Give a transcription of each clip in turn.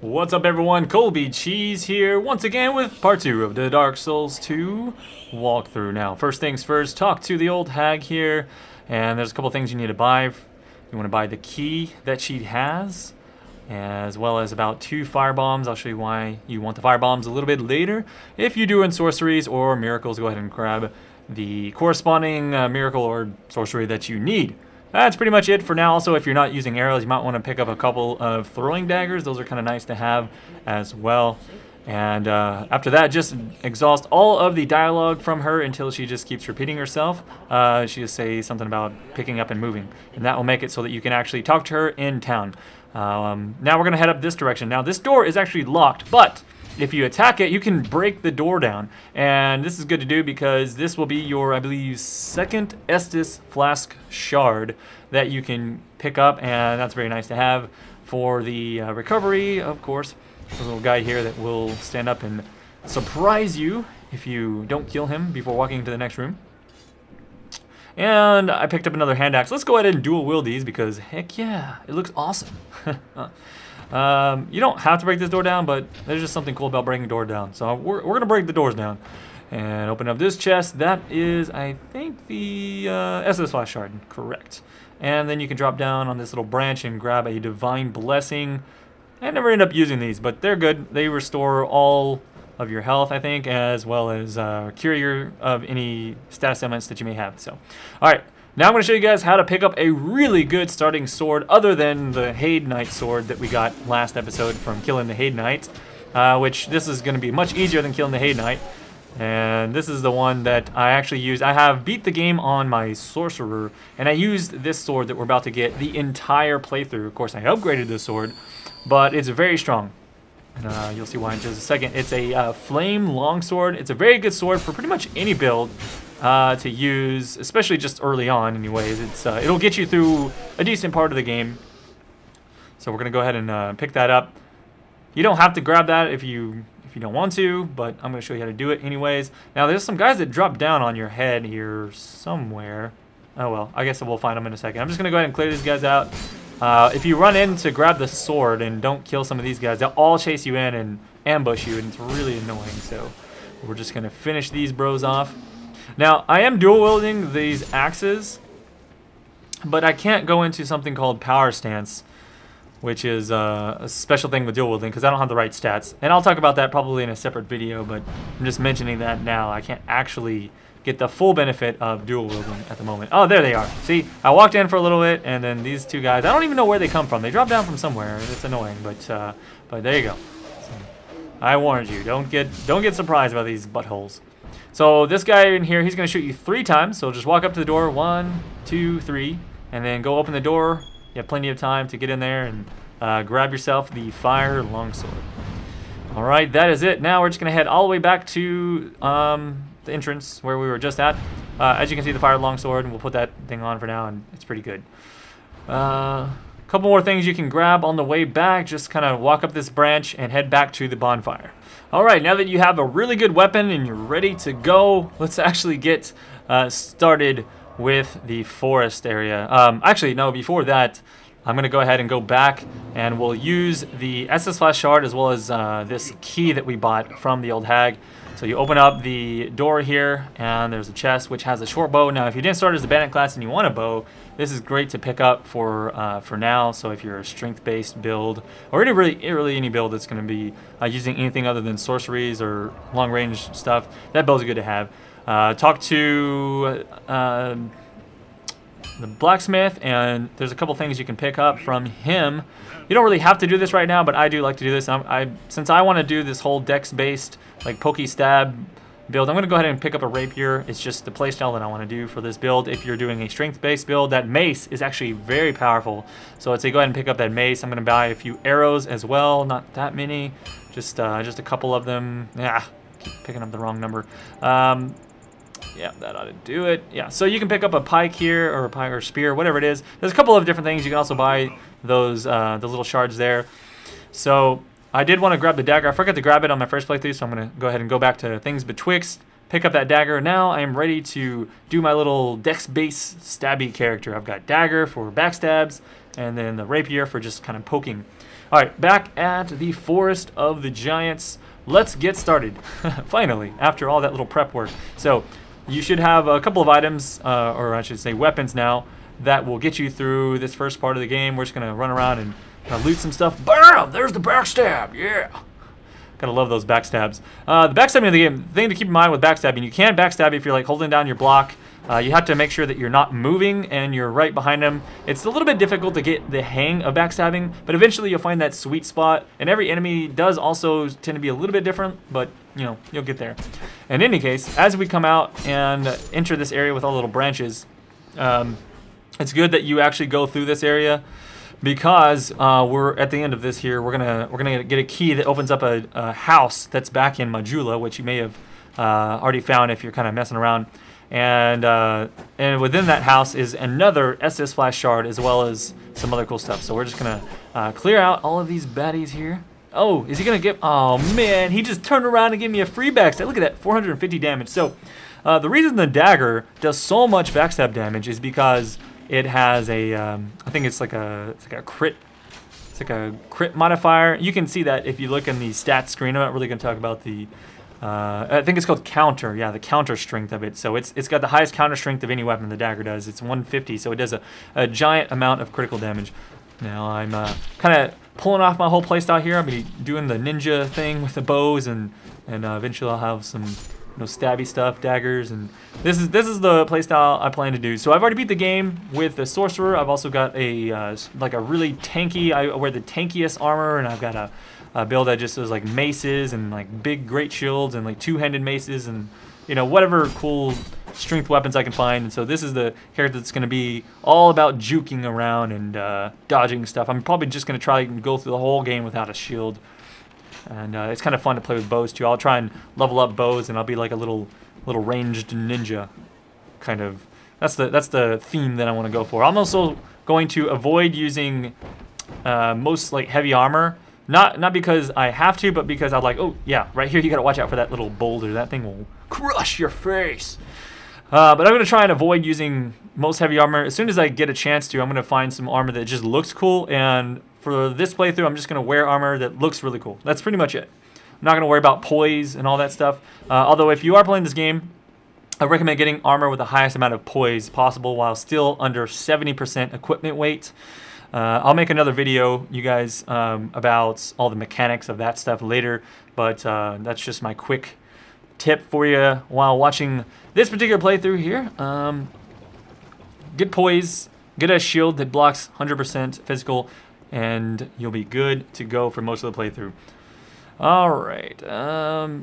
What's up everyone, Colby Cheese here, once again with part 2 of the Dark Souls 2 walkthrough. Now, first things first, talk to the old hag here, and there's a couple things you need to buy. You want to buy the key that she has, as well as about 2 fire bombs. I'll show you why you want the fire bombs a little bit later. If you do in sorceries or miracles, go ahead and grab the corresponding miracle or sorcery that you need. That's pretty much it for now. Also, if you're not using arrows, you might want to pick up a couple of throwing daggers. Those are kind of nice to have as well. And after that, just exhaust all of the dialogue from her until she just keeps repeating herself. She just says something about picking up and moving. And that will make it so that you can actually talk to her in town. Now we're going to head up this direction. Now, this door is actually locked, but if you attack it, you can break the door down. And this is good to do because this will be your, I believe, second Estus Flask Shard that you can pick up, and that's very nice to have for the recovery, of course. There's a little guy here that will stand up and surprise you if you don't kill him before walking into the next room. And I picked up another hand axe. Let's go ahead and dual wield these because, heck yeah, it looks awesome. You don't have to break this door down, but there's just something cool about breaking a door down. So we're going to break the doors down and open up this chest. That is, I think, the SS Flash Shard. Correct. And then you can drop down on this little branch and grab a Divine Blessing. I never end up using these, but they're good. They restore all of your health, I think, as well as cure your of any status ailments that you may have. So, all right. Now I'm going to show you guys how to pick up a really good starting sword other than the Haid Knight sword that we got last episode from killing the Haid Knight, which this is going to be much easier than killing the Haid Knight. And this is the one that I actually used. I have beat the game on my sorcerer, and I used this sword that we're about to get the entire playthrough. Of course, I upgraded this sword, but it's very strong. And you'll see why in just a second. It's a flame longsword. It's a very good sword for pretty much any build to use, especially just early on anyways. It'll get you through a decent part of the game. So we're going to go ahead and pick that up. You don't have to grab that if you don't want to, but I'm going to show you how to do it anyways. Now there's some guys that drop down on your head here somewhere. Oh well, I guess we'll find them in a second. I'm just going to go ahead and clear these guys out. If you run in to grab the sword and don't kill some of these guys, they'll all chase you in and ambush you, and it's really annoying. So we're just going to finish these bros off. Now, I am dual wielding these axes, but I can't go into something called power stance, which is a special thing with dual wielding because I don't have the right stats. And I'll talk about that probably in a separate video, but I'm just mentioning that now. I can't actually get the full benefit of dual wielding at the moment. Oh, there they are. See, I walked in for a little bit, and then these two guys, I don't even know where they come from. They drop down from somewhere, and it's annoying, but there you go. So, I warned you. Don't get surprised by these buttholes. So this guy in here, he's going to shoot you 3 times. So just walk up to the door, 1, 2, 3, and then go open the door. You have plenty of time to get in there and grab yourself the fire longsword. All right, that is it. Now we're just going to head all the way back to the entrance where we were just at. As you can see, the fire longsword, and we'll put that thing on for now, and it's pretty good. Couple more things you can grab on the way back. Just kind of walk up this branch and head back to the bonfire. All right, now that you have a really good weapon and you're ready to go, let's actually get started with the forest area. Actually, no, before that, I'm going to go ahead and go back, and we'll use the SS Flash Shard as well as this key that we bought from the old hag. So you open up the door here, and there's a chest which has a short bow. Now, if you didn't start as a bandit class and you want a bow, this is great to pick up for now. So if you're a strength-based build, or really any build that's going to be using anything other than sorceries or long-range stuff, that bow's good to have. Talk to the blacksmith, and there's a couple things you can pick up from him. You don't really have to do this right now, but I do like to do this. Since I want to do this whole dex-based, like pokey stab build, I'm going to go ahead and pick up a rapier. It's just the playstyle that I want to do for this build. If you're doing a strength-based build, that mace is actually very powerful. So I'd say go ahead and pick up that mace. I'm going to buy a few arrows as well. Not that many, just a couple of them. Yeah, keep picking up the wrong number. Yeah, that ought to do it. Yeah, so you can pick up a pike here, or a pike or spear, whatever it is. There's a couple of different things. You can also buy those little shards there. So I did want to grab the dagger. I forgot to grab it on my first playthrough, so I'm going to go ahead and go back to things betwixt, pick up that dagger. Now I am ready to do my little dex-based stabby character. I've got dagger for backstabs, and then the rapier for just kind of poking. All right, back at the Forest of the Giants. Let's get started. Finally, after all that little prep work. So you should have a couple of items, or I should say weapons now, that will get you through this first part of the game. We're just going to run around and loot some stuff. Bam! There's the backstab. Yeah. Gotta love those backstabs. The backstabbing of the game, the thing to keep in mind with backstabbing, you can't backstab if you're like holding down your block. You have to make sure that you're not moving and you're right behind them. It's a little bit difficult to get the hang of backstabbing, but eventually you'll find that sweet spot. And every enemy does also tend to be a little bit different, but you know, you'll get there. In any case, as we come out and enter this area with all the little branches, it's good that you actually go through this area, because we're at the end of this here. We're gonna get a key that opens up a house that's back in Majula, which you may have already found if you're kind of messing around. And within that house is another SS Flash shard, as well as some other cool stuff. So we're just gonna clear out all of these baddies here. Oh, is he gonna get? Oh man, he just turned around and gave me a free backstab. Look at that, 450 damage. So the reason the dagger does so much backstab damage is because it has a, I think it's like a crit. It's like a crit modifier. You can see that if you look in the stats screen. I'm not really gonna talk about the. I think it's called counter. Yeah, the counter strength of it. So it's got the highest counter strength of any weapon the dagger does. It's 150, so it does a giant amount of critical damage. Now I'm kind of pulling off my whole playstyle here. I'll be doing the ninja thing with the bows, and eventually I'll have some stabby stuff, daggers, and this is the playstyle I plan to do. So I've already beat the game with the sorcerer. I've also got a like a really tanky. I wear the tankiest armor, and I've got a build that just does like maces and like big great shields and like two-handed maces and whatever cool strength weapons I can find. And so this is the character that's going to be all about juking around and dodging stuff. I'm probably just going to try and go through the whole game without a shield. And it's kind of fun to play with bows too. I'll try and level up bows, and I'll be like a little ranged ninja, kind of. That's the theme that I want to go for. I'm also going to avoid using most like heavy armor, not because I have to, but because I'm like, oh yeah, right here you gotta watch out for that little boulder. That thing will crush your face. But I'm gonna try and avoid using most heavy armor. As soon as I get a chance to, I'm gonna find some armor that just looks cool, and for this playthrough, I'm just going to wear armor that looks really cool. That's pretty much it. I'm not going to worry about poise and all that stuff. Although if you are playing this game, I recommend getting armor with the highest amount of poise possible while still under 70% equipment weight. I'll make another video, you guys, about all the mechanics of that stuff later. But that's just my quick tip for you while watching this particular playthrough here. Get poise, get a shield that blocks 100% physical, and you'll be good to go for most of the playthrough. All right,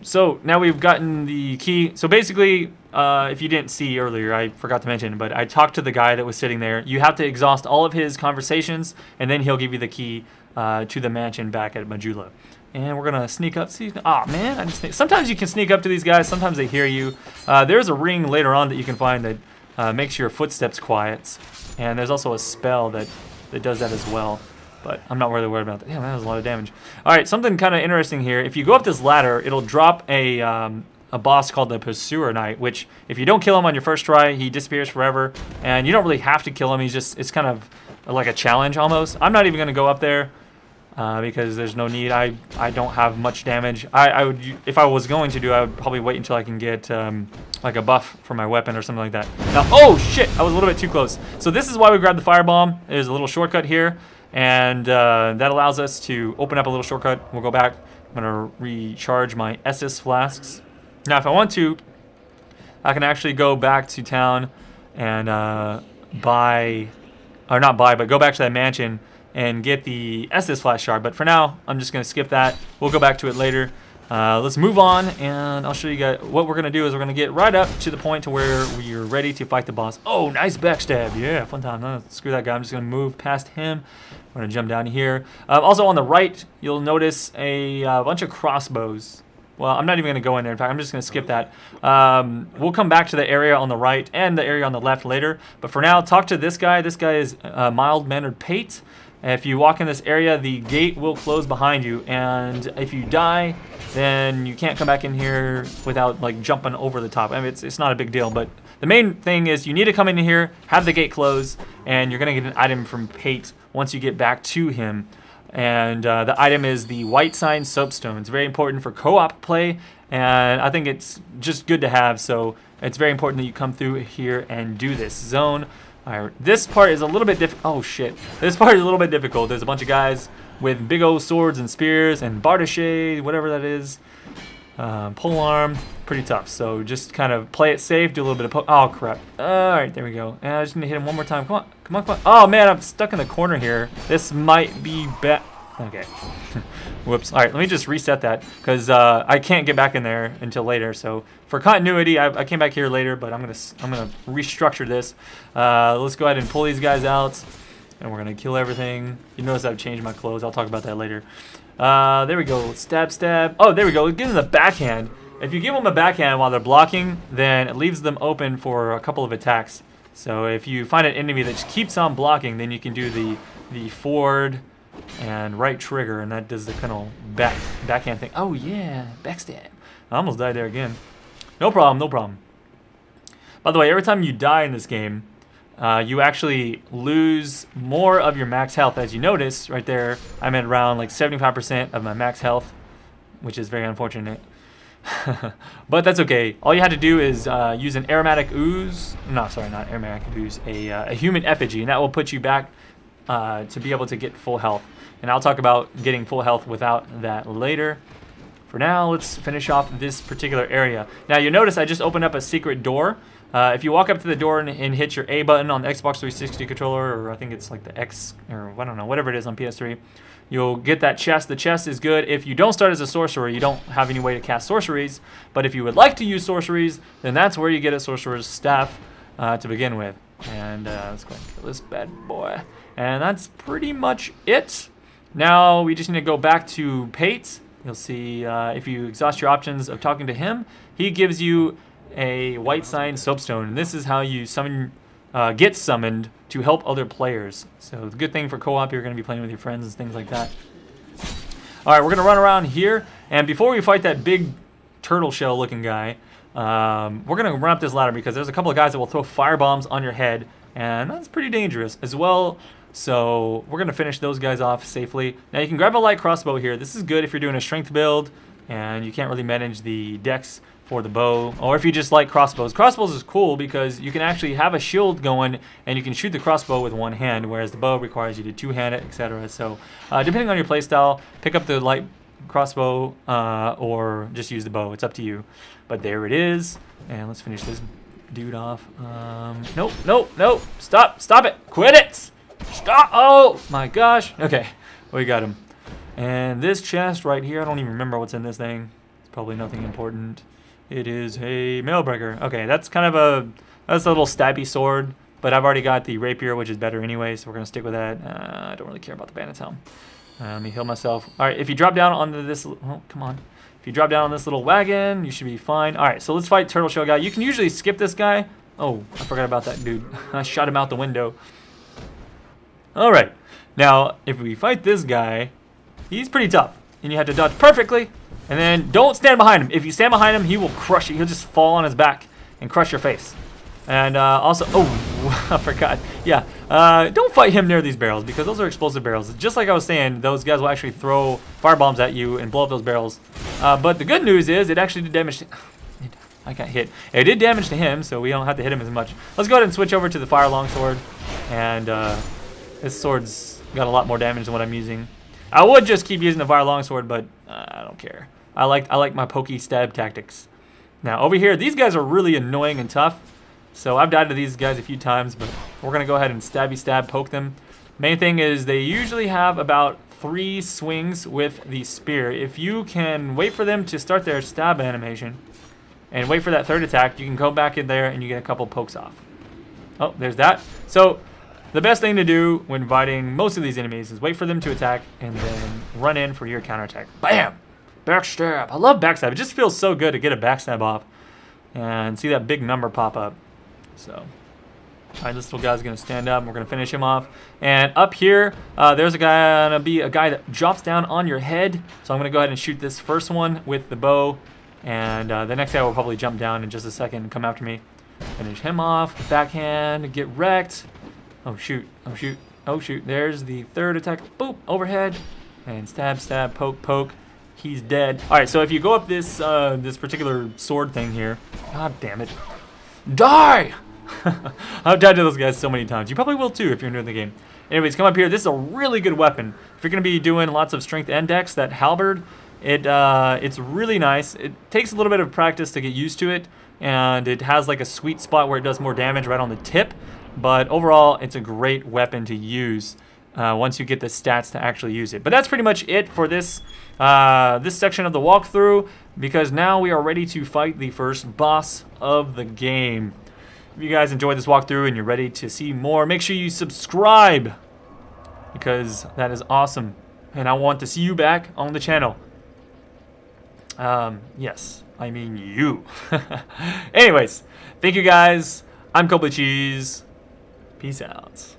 so now we've gotten the key. So basically, if you didn't see earlier, I forgot to mention, but I talked to the guy that was sitting there. You have to exhaust all of his conversations, and then he'll give you the key to the mansion back at Majula. And we're gonna sneak up. See, man, sometimes you can sneak up to these guys. Sometimes they hear you. There's a ring later on that you can find that makes your footsteps quiet, and there's also a spell that does that as well. But I'm not really worried about that. Yeah, that was a lot of damage. All right, something kind of interesting here. If you go up this ladder, it'll drop a boss called the Pursuer Knight, which if you don't kill him on your first try, he disappears forever. And you don't really have to kill him. It's kind of like a challenge almost. I'm not even going to go up there because there's no need. I don't have much damage. I would, if I was going to do, I would probably wait until I can get like a buff for my weapon or something like that. Now, oh shit, I was a little bit too close. So this is why we grabbed the firebomb. There's a little shortcut here. And that allows us to open up a little shortcut. We'll go back. I'm going to recharge my SS flasks. Now, if I want to, I can actually go back to town and buy, or not buy, but go back to that mansion and get the SS flash shard. But for now, I'm just going to skip that. We'll go back to it later. Let's move on, and I'll show you guys what we're going to do. Is we're going to get right up to the point to where we're ready to fight the boss. Oh, nice backstab. Yeah, fun time. No, screw that guy. I'm just going to move past him. We're going to jump down here. Also on the right, you'll notice a bunch of crossbows. Well, I'm not even going to go in there. In fact, I'm just going to skip that. We'll come back to the area on the right and the area on the left later. But for now, talk to this guy. This guy is mild-mannered Pate. If you walk in this area, the gate will close behind you, and if you die, then you can't come back in here without like jumping over the top. I mean, it's not a big deal, but the main thing is you need to come in here, have the gate close, and you're gonna get an item from Pate once you get back to him. And the item is the white sign soapstone. It's very important for co-op play, and I think it's just good to have. So it's very important that you come through here and do this zone. This part is a little bit oh shit. This part is a little bit difficult. There's a bunch of guys with big old swords and spears and bardache, whatever that is. Polearm, pretty tough. So just kind of play it safe, do a little bit of oh crap. Alright, there we go. And I just need to hit him one more time. Come on, come on, come on. Oh man, I'm stuck in the corner here. This might be bad. Okay. Whoops. Alright, let me just reset that, because I can't get back in there until later. So for continuity, I came back here later, but I'm gonna restructure this. Let's go ahead and pull these guys out, and we're gonna kill everything. You notice I've changed my clothes. I'll talk about that later. There we go. Stab, stab. Oh, there we go. Give them the backhand. If you give them a backhand while they're blocking, then it leaves them open for a couple of attacks. So if you find an enemy that just keeps on blocking, then you can do the forward and right trigger, and that does the kind of backhand thing. Oh yeah, backstab. I almost died there again. No problem, no problem. By the way, every time you die in this game, you actually lose more of your max health. As you notice right there, I'm at around like 75% of my max health, which is very unfortunate. But that's okay. All you had to do is use an aromatic ooze. No, sorry, not aromatic ooze. A human effigy, and that will put you back to be able to get full health. And I'll talk about getting full health without that later. For now, let's finish off this particular area. Now, you notice I just opened up a secret door. If you walk up to the door and hit your A button on the Xbox 360 controller, or I think it's like the X, or I don't know, whatever it is on PS3, you'll get that chest. The chest is good if you don't start as a sorcerer. You don't have any way to cast sorceries. But if you would like to use sorceries, then that's where you get a sorcerer's staff to begin with. And let's go ahead and kill this bad boy. And that's pretty much it. Now we just need to go back to Pate. You'll see if you exhaust your options of talking to him, he gives you a white sign soapstone, and this is how you summon, get summoned to help other players. So the good thing for co-op, you're going to be playing with your friends and things like that. All right, we're going to run around here, and before we fight that big turtle shell looking guy, we're going to run up this ladder, because there's a couple of guys that will throw fire bombs on your head, and that's pretty dangerous as well. So we're going to finish those guys off safely. Now you can grab a light crossbow here. This is good if you're doing a strength build and you can't really manage the dex for the bow, or if you just like crossbows. Crossbows is cool because you can actually have a shield going and you can shoot the crossbow with one hand, whereas the bow requires you to two-hand it, etc. So depending on your playstyle, pick up the light crossbow or just use the bow. It's up to you. But there it is. And let's finish this dude off. Nope, nope, nope. Stop, stop it. Quit it. Stop! Oh my gosh. Okay, we got him. And this chest right here, I don't even remember what's in this thing. It's probably nothing important. It is a mailbreaker. Okay, that's kind of that's a little stabby sword, but I've already got the rapier, which is better anyway, so we're gonna stick with that. I don't really care about the bandit's helm. Let me heal myself. All right, if you drop down onto this, oh come on. If you drop down on this little wagon, you should be fine. All right, so let's fight Turtle Shell guy. You can usually skip this guy. Oh, I forgot about that dude. I shot him out the window. Alright, now if we fight this guy, he's pretty tough. And you have to dodge perfectly, and then don't stand behind him. If you stand behind him, he will crush you. He'll just fall on his back and crush your face. And also, oh, I forgot. Yeah, don't fight him near these barrels, because those are explosive barrels. Just like I was saying, those guys will actually throw firebombs at you and blow up those barrels. But the good news is it actually did damage to... I got hit. It did damage to him, so we don't have to hit him as much. Let's go ahead and switch over to the fire longsword. And this sword's got a lot more damage than what I'm using. I would just keep using the fire longsword, but I don't care. I like my pokey stab tactics. Now over here, these guys are really annoying and tough. So I've died to these guys a few times, but we're gonna go ahead and stabby stab poke them. Main thing is they usually have about 3 swings with the spear. If you can wait for them to start their stab animation and wait for that third attack, you can go back in there and you get a couple pokes off. Oh, there's that. So the best thing to do when fighting most of these enemies is wait for them to attack and then run in for your counterattack. Bam! Backstab. I love backstab. It just feels so good to get a backstab off and see that big number pop up. So, all right, this little guy's gonna stand up. And we're gonna finish him off. And up here, there's gonna be a guy that drops down on your head. So I'm gonna go ahead and shoot this first one with the bow, and the next guy will probably jump down in just a second and come after me. Finish him off. Backhand. Get wrecked. Oh shoot, oh shoot, oh shoot. There's the third attack. Boop, overhead. And stab, stab, poke, poke. He's dead. All right, so if you go up this this particular sword thing here, god damn it, die! I've died to those guys so many times. You probably will too if you're new in the game. Anyways, come up here. This is a really good weapon. If you're gonna be doing lots of strength and dex, that halberd, it's really nice. It takes a little bit of practice to get used to it, and it has like a sweet spot where it does more damage right on the tip. But overall, it's a great weapon to use once you get the stats to actually use it. But that's pretty much it for this this section of the walkthrough, because now we are ready to fight the first boss of the game. If you guys enjoyed this walkthrough and you're ready to see more, make sure you subscribe, because that is awesome. And I want to see you back on the channel. Yes, I mean you. Anyways, thank you guys. I'm Copley Cheese. Peace out.